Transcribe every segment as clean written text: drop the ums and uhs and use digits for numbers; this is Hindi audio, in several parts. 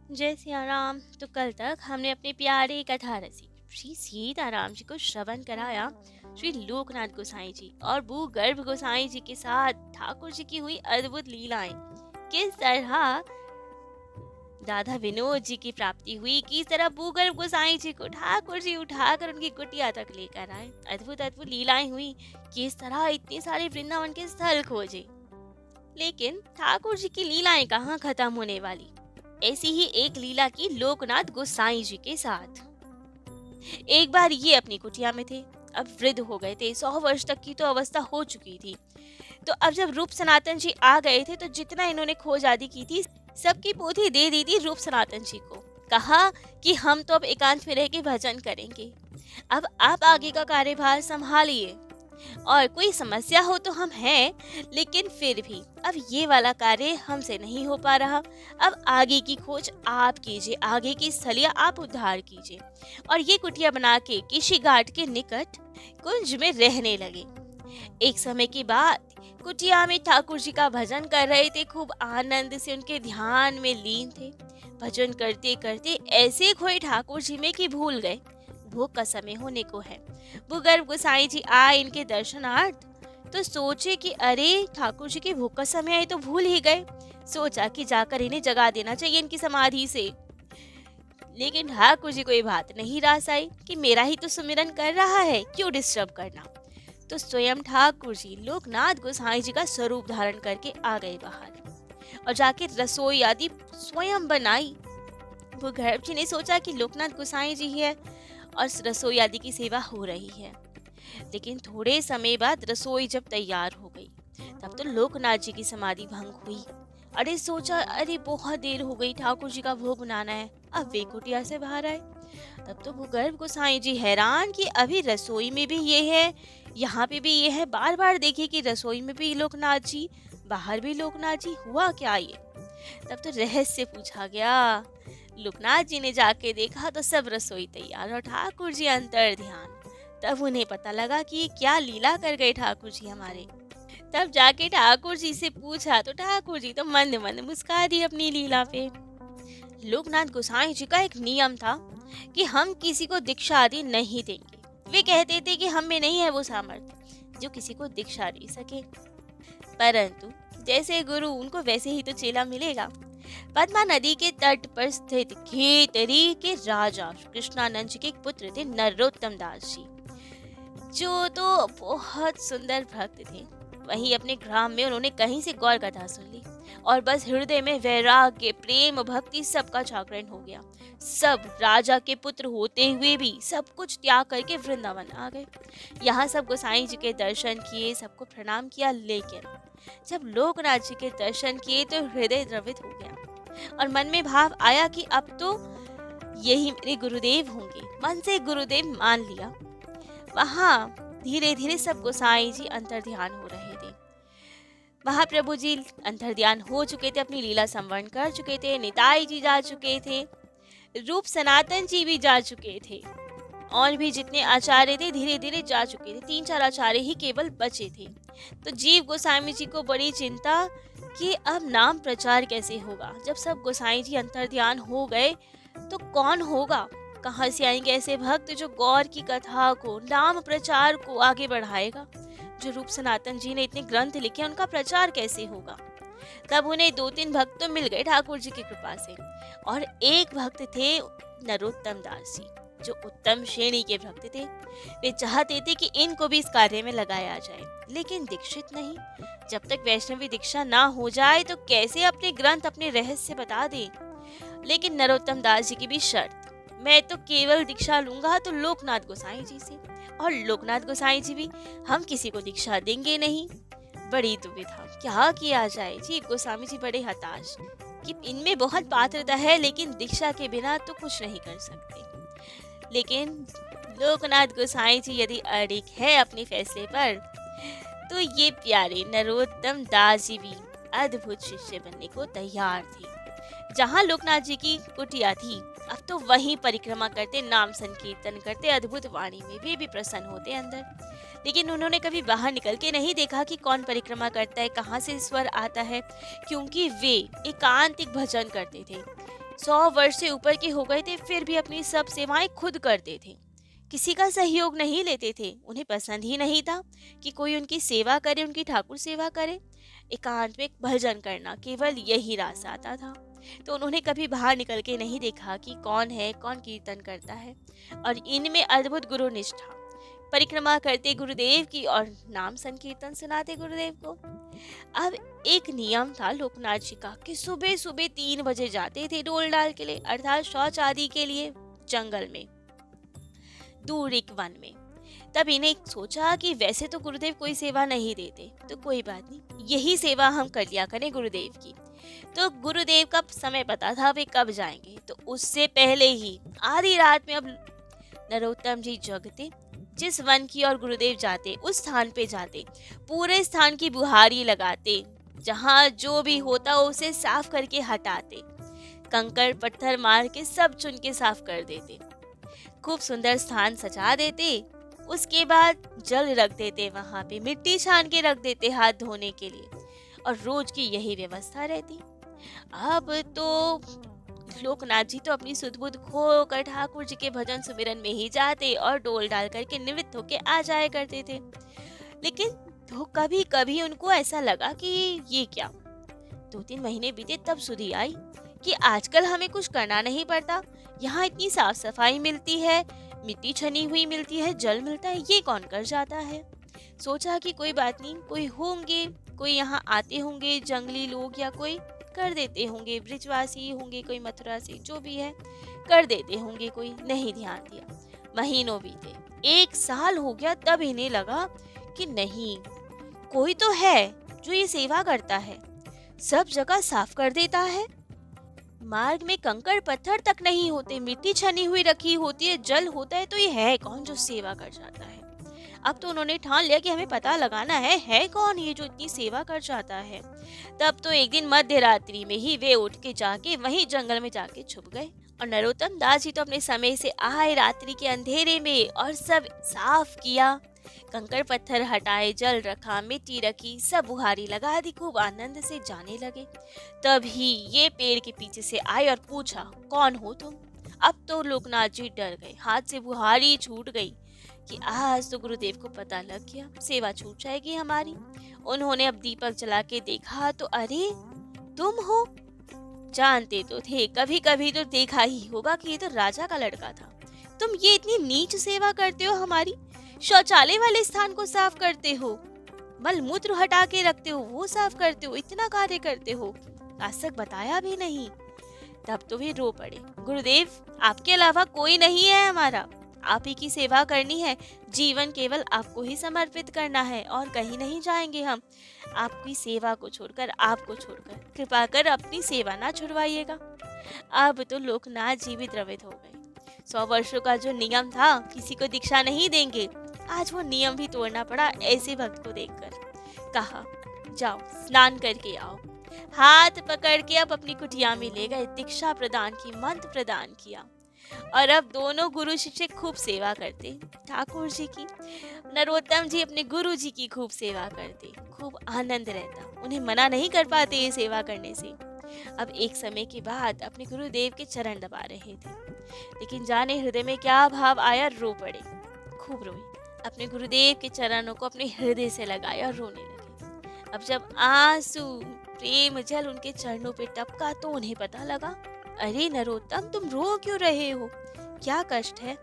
जय सिया राम। तो कल तक हमने अपने प्यारे कथा रसी श्री सीताराम जी को श्रवण कराया। श्री लोकनाथ गोसाई जी और भूगर्भ गोसाई जी के साथ ठाकुर जी की हुई अद्भुत लीलाएं, किस तरह राधा विनोद जी की प्राप्ति हुई, किस तरह भूगर्भ गोसाई जी को ठाकुर जी उठाकर उनकी कुटिया तक लेकर आए, अद्भुत अद्भुत लीलाएं हुई, किस तरह इतने सारे वृंदावन के स्थल खोजे। लेकिन ठाकुर जी की लीलाएं कहाँ खत्म होने वाली। ऐसी ही एक लीला की लोकनाथ गोसाई जी के साथ। एक बार ये अपनी कुटिया में थे, अब वृद्ध हो गए थे, 100 वर्ष तक की तो अवस्था हो चुकी थी। तो अब जब रूप सनातन जी आ गए थे तो जितना इन्होंने खोज आदि की थी सबकी पोथी दे दी थी रूप सनातन जी को। कहा कि हम तो अब एकांत में रह के भजन करेंगे, अब आप आगे का कार्यभार संभालिए, और कोई समस्या हो तो हम हैं, लेकिन फिर भी अब ये वाला कार्य हमसे नहीं हो पा रहा। अब आगे की खोज आप कीजिए, आगे की स्थलिया आप उद्धार कीजिए। और ये कुटिया बना के किसी घाट के निकट कुंज में रहने लगे। एक समय के बाद कुटिया में ठाकुर जी का भजन कर रहे थे, खूब आनंद से उनके ध्यान में लीन थे। भजन करते करते ऐसे खोए ठाकुर जी में कि भूल गए भोग का समय होने को है। भूगर्भ गोसाई जी आए इनके दर्शनार्थ, तो सोचे कि अरे ठाकुर जी के भोग का समय आए तो भूल ही गए। सोचा कि जाकर इन्हें जगा देना चाहिए इनकी समाधि से। लेकिन ठाकुर जी को ये बात नहीं रास आई कि मेरा ही तो सुमिरन कर रहा है, क्यों डिस्टर्ब करना। तो स्वयं ठाकुर जी लोकनाथ गोसाई जी का स्वरूप धारण करके आ गए बाहर और जाके रसोई आदि स्वयं बनाई। भूगर्भ जी ने सोचा कि लोकनाथ गोसाई जी है और रसोई आदि की सेवा हो रही है। लेकिन थोड़े समय बाद रसोई जब तैयार हो गई तब तो लोकनाथ जी की समाधि भंग हुई। अरे सोचा, अरे बहुत देर हो गई, ठाकुर जी का भोग बनाना है, अब वे कुटिया से बाहर आए। तब तो भूगर्भ गोसाई जी हैरान कि अभी रसोई में भी ये है, यहाँ पे भी ये है, बार बार देखिए कि रसोई में भी लोकनाथ जी, बाहर भी लोकनाथ जी, हुआ क्या ये। तब तो रहस्य पूछा गया। लोकनाथ जी ने जाके देखा तो सब रसोई तैयार और ठाकुर जी अंतर ध्यान। तब उन्हें पता लगा कि ये क्या लीला कर गए ठाकुर जी हमारे। तब जाके ठाकुर जी से पूछा तो ठाकुर जी तो मंद मंद मुस्का दी अपनी लीला पे। लोकनाथ गोसाई जी का एक नियम था कि हम किसी को दीक्षा आदि नहीं देंगे। वे कहते थे कि हम में नहीं है वो सामर्थ्य जो किसी को दीक्षा दे सके, परंतु जैसे गुरु उनको वैसे ही तो चेला मिलेगा। पद्मा नदी के तट पर स्थित खेतरी के राजा कृष्णानंद जी के एक पुत्र थे नरोत्तम दास जी, जो तो बहुत सुंदर भक्त थे। वहीं अपने ग्राम में उन्होंने कहीं से गौर कथा सुन ली और बस हृदय में वैराग्य, प्रेम, भक्ति सबका जागरण हो गया। सब राजा के पुत्र होते हुए भी सब कुछ त्याग करके वृंदावन आ गए। यहाँ सब गोसाई जी के दर्शन किए, सबको प्रणाम किया, लेकिन जब लोकनाथ जी के दर्शन किए तो हृदय द्रवित हो गया और मन में भाव आया कि अब तो यही मेरे गुरुदेव होंगे। मन से गुरुदेव मान लिया। वहाँ धीरे धीरे सब गोसाई जी अंतर ध्यान हो रहे थे। महाप्रभु जी अंतर ध्यान हो चुके थे, अपनी लीला संवरण कर चुके थे, निताई जी जा चुके थे, रूप सनातन जी भी जा चुके थे, और भी जितने आचार्य थे धीरे धीरे जा चुके थे। 3-4 आचार्य ही केवल बचे थे। तो जीव गोसाई जी को बड़ी चिंता कि अब नाम प्रचार कैसे होगा। जब सब गोसाई जी अंतर ध्यान हो गए तो कौन होगा, कहाँ से आएंगे ऐसे भक्त जो गौर की कथा को, नाम प्रचार को आगे बढ़ाएगा। जो रूप सनातन जी ने इतने ग्रंथ लिखे उनका प्रचार कैसे होगा। तब उन्हें 2-3 भक्त तो मिल गए ठाकुर जी की कृपा से, और एक भक्त थे नरोत्तम दास जी जो उत्तम श्रेणी के भक्त थे। वे चाहते थे कि इनको भी इस कार्य में लगाया जाए, लेकिन दीक्षित नहीं। जब तक वैष्णवी दीक्षा ना हो जाए तो कैसे अपने ग्रंथ, अपने रहस्य बता दे। लेकिन नरोत्तम दास जी की भी शर्त, मैं तो केवल दीक्षा लूंगा तो लोकनाथ गोसाई जी से, और लोकनाथ गोसाई जी भी हम किसी को दीक्षा देंगे नहीं। बड़ी दुविधा, क्या किया जाए। जी गोस्वामी जी बड़े हताश कि इनमें बहुत पात्रता है लेकिन दीक्षा के बिना तो कुछ नहीं कर सकते। लेकिन लोकनाथ गोसाई जी यदि अड़िग है अपने फैसले पर, तो ये प्यारे नरोत्तम दास जी भी अद्भुत शिष्य बनने को तैयार थे। जहाँ लोकनाथ जी की कुटिया थी अब तो वहीं परिक्रमा करते, नाम संकीर्तन करते, अद्भुत वाणी में भी प्रसन्न होते अंदर। लेकिन उन्होंने कभी बाहर निकल के नहीं देखा कि कौन परिक्रमा करता है, कहाँ से स्वर आता है, क्योंकि वे एकांतिक भजन करते थे। 100 वर्ष से ऊपर के हो गए थे, फिर भी अपनी सब सेवाएं खुद करते थे। किसी का सहयोग नहीं लेते थे। उन्हें पसंद ही नहीं था कि कोई उनकी सेवा करे, उनकी ठाकुर सेवा करे। एकांत में भजन करना केवल यही रास्ता आता था। तो उन्होंने कभी बाहर निकल के नहीं देखा कि कौन है, कौन कीर्तन करता है। और इनमें अद्भुत गुरु निष्ठा। परिक्रमा करते गुरुदेव की और नाम संकीर्तन सुनाते गुरुदेव को। अब एक नियम था लोकनाथ जी का कि सुबह सुबह 3 बजे जाते थे डोल डाल के लिए, अर्थात शौच आदि के लिए, जंगल में, दूर एक वन में। तब इन्हें सोचा कि वैसे तो गुरुदेव कोई सेवा नहीं देते, तो कोई बात नहीं, यही सेवा हम कर लिया करें गुरुदेव की। तो गुरुदेव का समय पता था वे कब जाएंगे, तो उससे पहले ही आधी रात में अब नरोत्तम जी जगते, जिस वन की ओर गुरुदेव जाते उस स्थान पे जाते, पूरे स्थान की बुहारी लगाते, जहाँ जो भी होता उसे साफ करके हटाते, कंकड़ पत्थर मार के सब चुन के साफ कर देते, खूब सुंदर स्थान सजा देते। उसके बाद जल रख देते, वहां पे मिट्टी छान के रख देते हाथ धोने के लिए, और रोज की यही व्यवस्था रहती। अब तो लोकनाथ जी तो अपनी सुध बुध खोकर ठाकुर जी के भजन सुमिरन में ही जाते और डोल डाल करके निवृत्त होके आ जाया करते थे। लेकिन तो कभी कभी उनको ऐसा लगा कि ये क्या, 2-3 महीने बीते तब सुधी आई कि आजकल हमें कुछ करना नहीं पड़ता, यहाँ इतनी साफ सफाई मिलती है, मिट्टी छनी हुई मिलती है, जल मिलता है, ये कौन कर जाता है। सोचा कि कोई बात नहीं, कोई होंगे, कोई यहाँ आते होंगे जंगली लोग, या कोई कर देते होंगे, ब्रिजवासी होंगे, कोई मथुरा से, जो भी है कर देते होंगे, कोई नहीं ध्यान दिया। महीनों बीते, 1 साल हो गया, तब इन्हें लगा कि नहीं, कोई तो है जो ये सेवा करता है, सब जगह साफ कर देता है, मार्ग में कंकड़ पत्थर तक नहीं होते, मिट्टी छनी हुई रखी होती है, जल होता है, तो ये है कौन जो सेवा कर जाता है। अब तो उन्होंने ठान लिया कि हमें पता लगाना है कौन ये जो इतनी सेवा कर जाता है। तब तो एक दिन मध्य रात्रि में ही वे उठ के जाके वहीं जंगल में जाके छुप गए। और नरोत्तम दास जी तो अपने समय से आए रात्रि के अंधेरे में और सब साफ किया, कंकड़ पत्थर हटाए, जल रखा, मिट्टी रखी, सब बुहारी लगा दी, खूब आनंद से जाने लगे। तभी ये पेड़ के पीछे से आए और पूछा, कौन हो तुम। अब तो लोकनाथ जी डर गए, हाथ से बुहारी छूट गई कि आज तो गुरुदेव को पता लग गया, सेवा छूट जाएगी हमारी। उन्होंने अब दीपक जला के देखा तो अरे तुम हो। जानते तो थे, कभी कभी तो देखा ही होगा कि ये तो राजा का लड़का था। तुम ये इतनी नीच सेवा करते हो हमारी, शौचालय वाले स्थान को साफ करते हो, मल मूत्र हटा के रखते हो वो साफ करते हो, इतना कार्य करते हो, आज तक बताया भी नहीं। तब तो वे रो पड़े, गुरुदेव आपके अलावा कोई नहीं है हमारा, आप ही की सेवा करनी है, जीवन केवल आपको ही समर्पित करना है और कहीं नहीं जाएंगे हम। आपकी सेवा को छोड़कर, आपको छोड़कर, कृपा कर अपनी सेवा ना छुड़वाइएगा। अब तो लोकनाथ जी भी द्रवित हो गए। 100 वर्षों का जो नियम था, किसी को दीक्षा नहीं देंगे, आज वो नियम भी तोड़ना पड़ा ऐसे भक्त को देखकर। कहा जाओ स्नान करके आओ। हाथ पकड़ के अब अपनी कुटिया में ले गए, दीक्षा प्रदान की, मंत्र प्रदान किया। और अब दोनों गुरु शिष्य खूब सेवा करते ठाकुर जी की। नरोत्तम जी अपने गुरु जी की खूब सेवा करते, खूब आनंद रहता, उन्हें मना नहीं कर पाते ये सेवा करने से। अब एक समय के बाद अपने गुरुदेव के चरण दबा रहे थे, लेकिन जाने हृदय में क्या भाव आया, रो पड़े, खूब रोए, अपने गुरुदेव के चरणों को अपने हृदय से लगाया और रोने लगे। अब जब आंसू प्रेम जल उनके चरणों पे टपका तो उन्हें पता लगा, अरे नरोत्तम तुम रो क्यों रहे हो, क्या कष्ट है।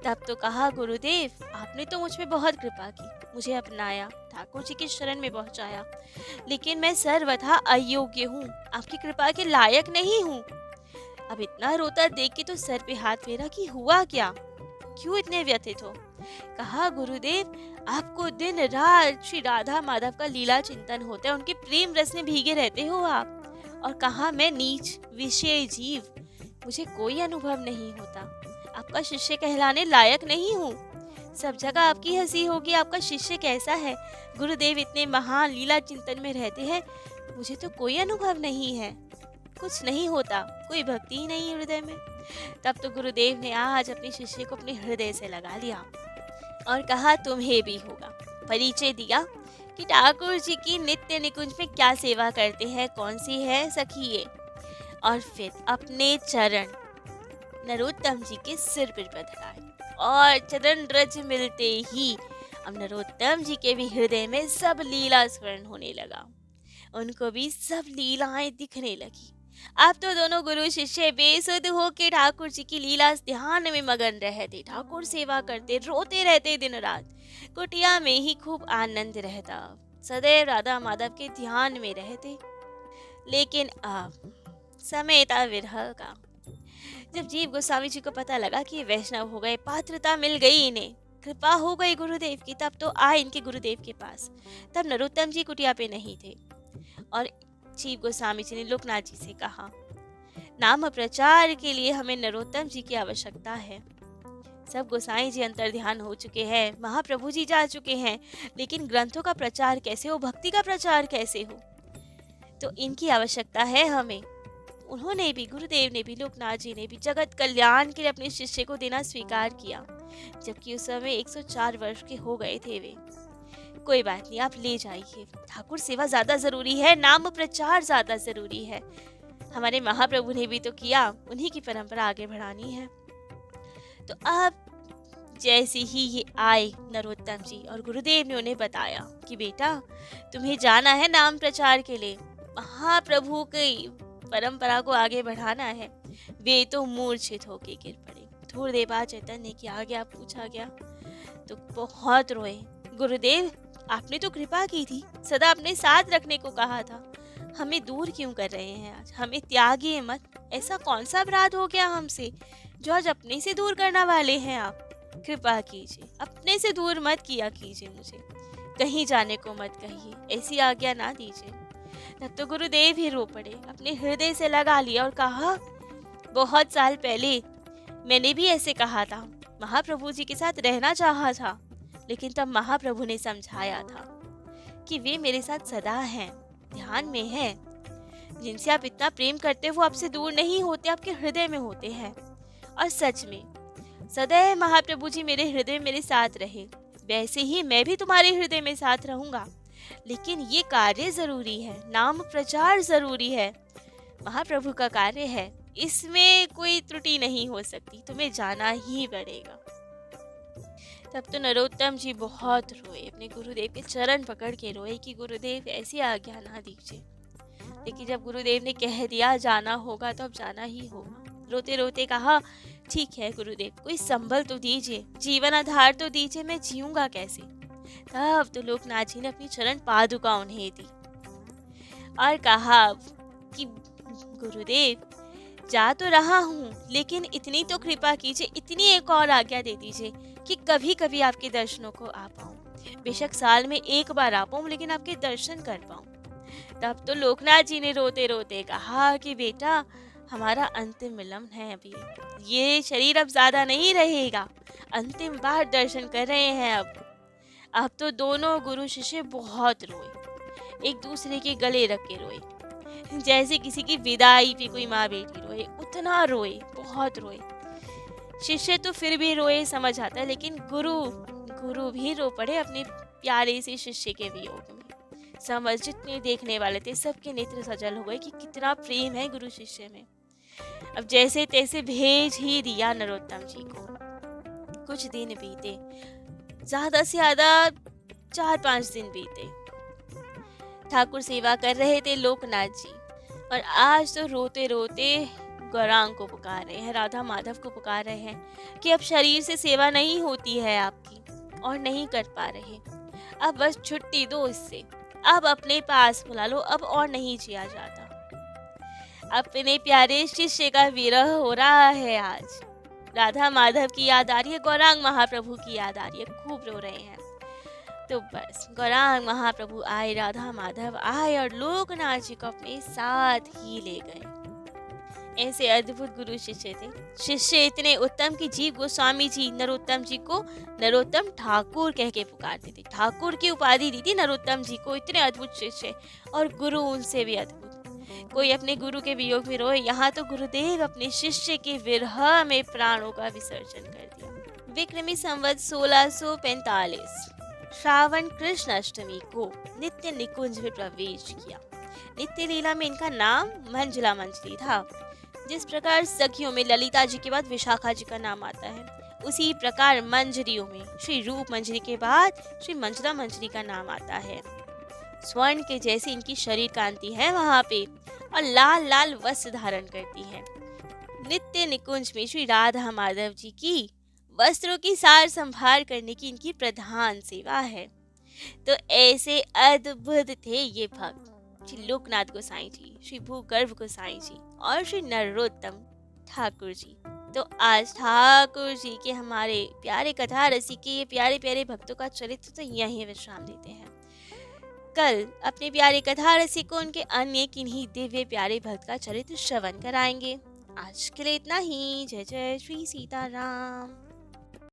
तब तो कहा, गुरुदेव आपने तो मुझ पे बहुत कृपा की, मुझे अपनाया, ठाकुर जी के शरण में पहुंचाया, लेकिन मैं सर्वथा अयोग्य हूँ, आपकी कृपा के लायक नहीं हूँ। अब इतना रोता देख के तो सर पे हाथ फेरा कि हुआ क्या, क्यों इतने व्यथित हो। कहा, गुरुदेव आपको दिन रात श्री राधा माधव का लीला चिंतन होता है, उनके प्रेम रस में भीगे रहते हो आप, और कहा मैं नीच विषय जीव, मुझे कोई अनुभव नहीं होता, आपका शिष्य कहलाने लायक नहीं हूँ। सब जगह आपकी हंसी होगी, आपका शिष्य कैसा है, गुरुदेव इतने महान लीला चिंतन में रहते हैं, मुझे तो कोई अनुभव नहीं है, कुछ नहीं होता, कोई भक्ति ही नहीं हृदय में। तब तो गुरुदेव ने आज अपने शिष्य को अपने हृदय से लगा लिया और कहा, तुम्हें भी होगा। परिचय दिया कि ठाकुर जी की नित्य निकुंज में क्या सेवा करते हैं, कौन सी है सखी ये। और फिर अपने चरण नरोत्तम जी के सिर पर धराए और चरण रज मिलते ही अब नरोत्तम जी के भी हृदय में सब लीला स्मरण होने लगा। उनको भी सब लीलाएं दिखने लगी। अब तो दोनों गुरु शिष्य बेसुध होके ठाकुर जी की लीला ध्यान में मगन रहते, ठाकुर सेवा करते, रोते रहते दिन रात। कुटिया में ही खूब आनंद रहता, सदैव राधा माधव के ध्यान में रहते। लेकिन अब समय था विरह का। जब जीव गोस्वामी जी को पता लगा कि वैष्णव हो गए, पात्रता मिल गई, इन्हें कृपा हो गई गुरुदेव की, तब तो आए इनके गुरुदेव के पास। तब नरोत्तम जी कुटिया पे नहीं थे और जीव गोस्वामी जी ने लोकनाथ जी से कहा, नाम प्रचार के लिए हमें नरोत्तम जी की आवश्यकता है। सब गोसाई जी अंतर ध्यान हो चुके हैं, महाप्रभु जी जा चुके हैं, लेकिन ग्रंथों का प्रचार कैसे हो, भक्ति का प्रचार कैसे हो, तो इनकी आवश्यकता है हमें। उन्होंने भी, गुरुदेव ने भी, लोकनाथ जी ने भी जगत कल्याण के लिए अपने शिष्य को देना स्वीकार किया, जबकि उस समय 104 वर्ष के हो गए थे वे। कोई बात नहीं, आप ले जाइए, ठाकुर सेवा ज्यादा जरूरी है, नाम प्रचार ज्यादा जरूरी है। हमारे महाप्रभु ने भी तो किया, उन्हीं की परंपरा आगे बढ़ानी है। तो अब जैसे ही ये आए नरोत्तम जी और गुरुदेव ने उन्हें बताया कि बेटा तुम्हें जाना है नाम प्रचार के लिए, महाप्रभु की परंपरा को आगे बढ़ाना है, वे तो मूर्छित होके गिर पड़े। थोड़ी देर बाद चैतन्य की आ गया, पूछा गया तो बहुत रोए। गुरुदेव आपने तो कृपा की थी, सदा अपने साथ रखने को कहा था, हमें दूर क्यों कर रहे हैं आज, हमें त्यागिए मत। ऐसा कौन सा अपराध हो गया हमसे जो आज अपने से दूर करने वाले हैं आप? कृपा कीजिए, अपने से दूर मत किया कीजिए, मुझे कहीं जाने को मत कहिए, ऐसी आज्ञा ना दीजिए। तब तो गुरुदेव ही रो पड़े, अपने हृदय से लगा लिया और कहा, बहुत साल पहले मैंने भी ऐसे कहा था, महाप्रभु जी के साथ रहना चाहा था, लेकिन तब महाप्रभु ने समझाया था कि वे मेरे साथ सदा हैं, ध्यान में हैं, जिनसे आप इतना प्रेम करते हो वो आपसे दूर नहीं होते, आपके हृदय में होते हैं। और सच में सदैव महाप्रभु जी मेरे हृदय में मेरे साथ रहे, वैसे ही मैं भी तुम्हारे हृदय में साथ रहूंगा। लेकिन ये कार्य जरूरी है, नाम प्रचार जरूरी है, महाप्रभु का कार्य है, इसमें कोई त्रुटि नहीं हो सकती, तुम्हें जाना ही पड़ेगा। तब तो नरोत्तम जी बहुत रोए, अपने गुरुदेव के चरण पकड़ के रोए कि गुरुदेव ऐसी आज्ञा ना दीजिए। लेकिन जब गुरुदेव ने कह दिया जाना होगा तो अब जाना ही होगा। रोते रोते कहा, ठीक है गुरुदेव, कोई संबल तो दीजिए, जीवन आधार तो दीजिए, मैं जीऊंगा कैसे? तब तो लोकनाथ जी ने अपनी चरण पादुका उन्हें दी और कहा कि गुरुदेव जा तो रहा हूँ, लेकिन इतनी तो कृपा कीजिए, इतनी एक और आज्ञा दे दीजिए कि कभी कभी आपके दर्शनों को आ पाऊँ, बेशक साल में एक बार आ पाऊँ, लेकिन आपके दर्शन कर पाऊँ। तब तो लोकनाथ जी ने रोते रोते कहा कि बेटा हमारा अंतिम मिलन है, अभी ये शरीर अब ज्यादा नहीं रहेगा, अंतिम बार दर्शन कर रहे हैं अब तो दोनों गुरु शिष्य बहुत रोए, एक दूसरे के गले रख के रोए, जैसे किसी की विदाई पे कोई माँ बेटी रोए, उतना रोए, बहुत रोए। शिष्य तो फिर भी रोए, समझ आता है, लेकिन गुरु भी रो पड़े अपने प्यारे से शिष्य के वियोग में। समझ जितने देखने वाले थे सबके नेत्र सजल हो गए कि कितना प्रेम है गुरु शिष्य में। अब जैसे तैसे भेज ही दिया नरोत्तम जी को। कुछ दिन बीते, ज्यादा से ज्यादा 4-5 दिन बीते। ठाकुर सेवा कर रहे थे लोकनाथ जी, और आज तो रोते रोते गौरांग को पुकार रहे हैं, राधा माधव को पुकार रहे हैं कि अब शरीर से सेवा नहीं होती है आपकी और नहीं कर पा रहे, अब बस छुट्टी दो इससे, अब अपने पास बुला लो, अब और नहीं जिया जाता। अपने प्यारे शिष्य का विरह हो रहा है आज, राधा माधव की याद आ रही है, गौरांग महाप्रभु की याद आ रही है, खूब रो रहे हैं। तो बस गौरांग महाप्रभु आए, राधा माधव आए और लोकनाथ जी को अपने साथ ही ले गए। ऐसे अद्भुत गुरु शिष्य थे, शिष्य इतने उत्तम कि जीव गोस्वामी जी नरोत्तम जी को नरोत्तम ठाकुर कह के पुकारते थे, ठाकुर की उपाधि दी थी नरोत्तम जी को। इतने अद्भुत शिष्य और गुरु उनसे भी अद्भुत। कोई अपने गुरु के वियोग में रोए, यहाँ तो गुरुदेव अपने शिष्य के विरह में प्राणों का विसर्जन कर दिया। विक्रमी संवत 1645 श्रावण कृष्ण अष्टमी को नित्य निकुंज में प्रवेश किया। नित्य लीला में इनका नाम मंजुला मंजरी था। जिस प्रकार सखियों में ललिता जी के बाद विशाखा जी का नाम आता है, उसी प्रकार मंजरियों में श्री रूप मंजरी के बाद श्री मंजुला मंजरी का नाम आता है। स्वर्ण के जैसी इनकी शरीर कांति है वहां पे, और लाल लाल वस्त्र धारण करती है। नित्य निकुंज में श्री राधा माधव जी की वस्त्रों की सार संभाल करने की इनकी प्रधान सेवा है। तो ऐसे अद्भुत थे ये भक्त, श्री लोकनाथ गोसाई जी, श्री भूगर्भ गोसाई जी और श्री नरोत्तम ठाकुर जी। तो आज ठाकुर जी के हमारे प्यारे कथा रसी के ये प्यारे प्यारे भक्तों का चरित्र तो यहीं विश्राम देते हैं। कल अपने प्यारे कथा रसी को उनके अन्य किन्हीं दिव्य प्यारे भक्त का चरित्र श्रवण कराएंगे। आज के लिए इतना ही। जय जय श्री सीताराम।